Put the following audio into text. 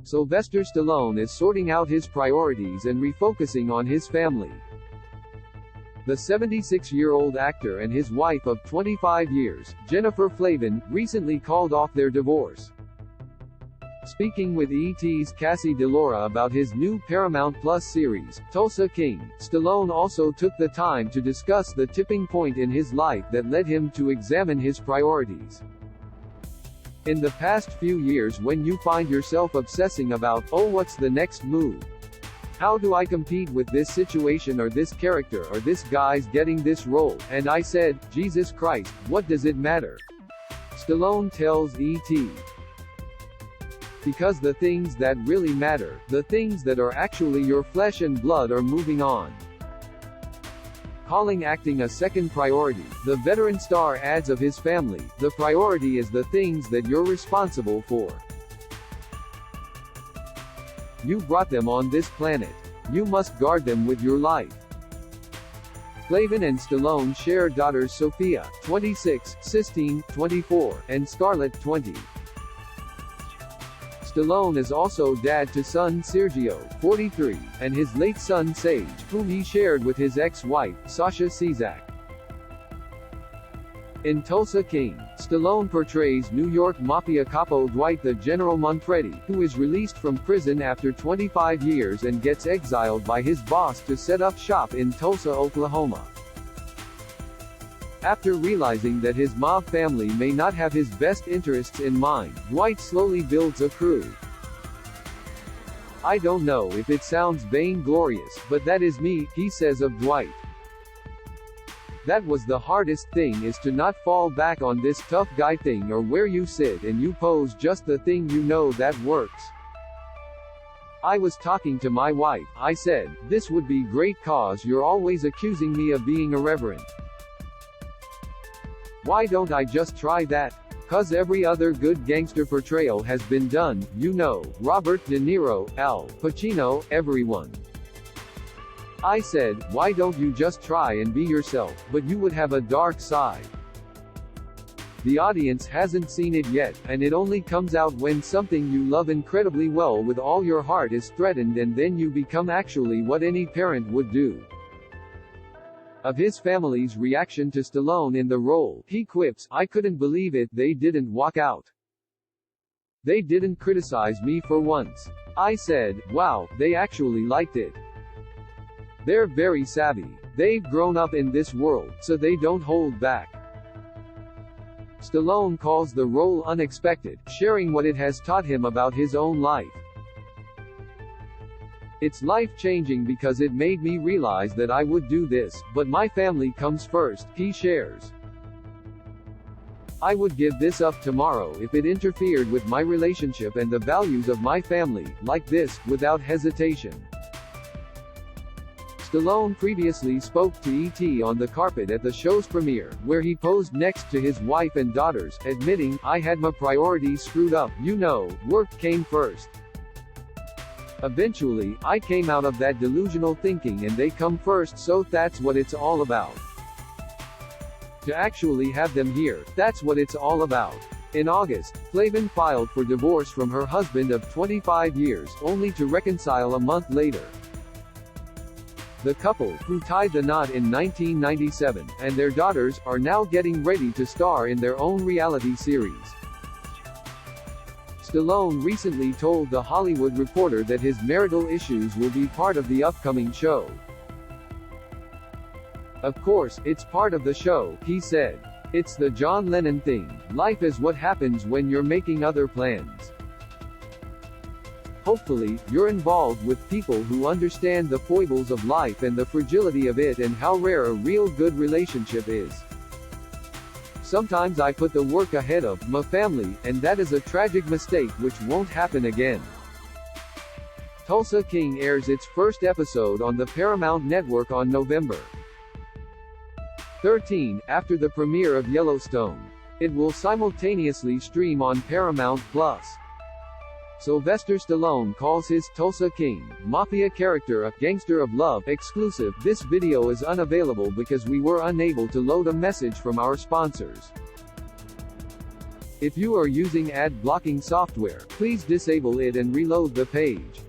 Sylvester Stallone is sorting out his priorities and refocusing on his family. The 76-year-old actor and his wife of 25 years, Jennifer Flavin, recently called off their divorce. Speaking with ET's Cassie DeLaura about his new Paramount Plus series, Tulsa King, Stallone also took the time to discuss the tipping point in his life that led him to examine his priorities. In the past few years, when you find yourself obsessing about, oh, what's the next move? How do I compete with this situation or this character or this guy's getting this role? And I said, Jesus Christ, what does it matter? Stallone tells ET. Because the things that really matter, the things that are actually your flesh and blood, are moving on. Calling acting a second priority, the veteran star adds of his family, the priority is the things that you're responsible for. You brought them on this planet. You must guard them with your life. Flavin and Stallone share daughters Sophia, 26, Sistine, 24, and Scarlett, 20. Stallone is also dad to son Sergio, 43, and his late son Sage, whom he shared with his ex-wife, Sasha Cizak. In Tulsa King, Stallone portrays New York Mafia capo Dwight the General Manfredi, who is released from prison after 25 years and gets exiled by his boss to set up shop in Tulsa, Oklahoma. After realizing that his mob family may not have his best interests in mind, Dwight slowly builds a crew. I don't know if it sounds vainglorious, but that is me, he says of Dwight. That was the hardest thing, is to not fall back on this tough guy thing, or where you sit and you pose just the thing you know that works. I was talking to my wife, I said, this would be great cause you're always accusing me of being irreverent. Why don't I just try that? Cause every other good gangster portrayal has been done, you know, Robert De Niro, Al Pacino, everyone. I said, why don't you just try and be yourself, but you would have a dark side. The audience hasn't seen it yet, and it only comes out when something you love incredibly well with all your heart is threatened, and then you become actually what any parent would do. Of his family's reaction to Stallone in the role, he quips, I couldn't believe it, they didn't walk out. They didn't criticize me for once. I said, wow, they actually liked it. They're very savvy. They've grown up in this world, so they don't hold back. Stallone calls the role unexpected, sharing what it has taught him about his own life. It's life-changing because it made me realize that I would do this, but my family comes first, he shares. I would give this up tomorrow if it interfered with my relationship and the values of my family, like this, without hesitation. Stallone previously spoke to ET on the carpet at the show's premiere, where he posed next to his wife and daughters, admitting, I had my priorities screwed up, you know, work came first. Eventually, I came out of that delusional thinking and they come first, so that's what it's all about. To actually have them here, that's what it's all about. In August, Flavin filed for divorce from her husband of 25 years, only to reconcile a month later. The couple, who tied the knot in 1997, and their daughters, are now getting ready to star in their own reality series. Stallone recently told The Hollywood Reporter that his marital issues will be part of the upcoming show. Of course, it's part of the show, he said. It's the John Lennon thing. Life is what happens when you're making other plans. Hopefully, you're involved with people who understand the foibles of life and the fragility of it and how rare a real good relationship is. Sometimes I put the work ahead of my family, and that is a tragic mistake which won't happen again. Tulsa King airs its first episode on the Paramount Network on November 13, after the premiere of Yellowstone. It will simultaneously stream on Paramount+. Sylvester Stallone calls his Tulsa King Mafia character a gangster of love exclusive. This video is unavailable because we were unable to load a message from our sponsors. If you are using ad blocking software, please disable it and reload the page.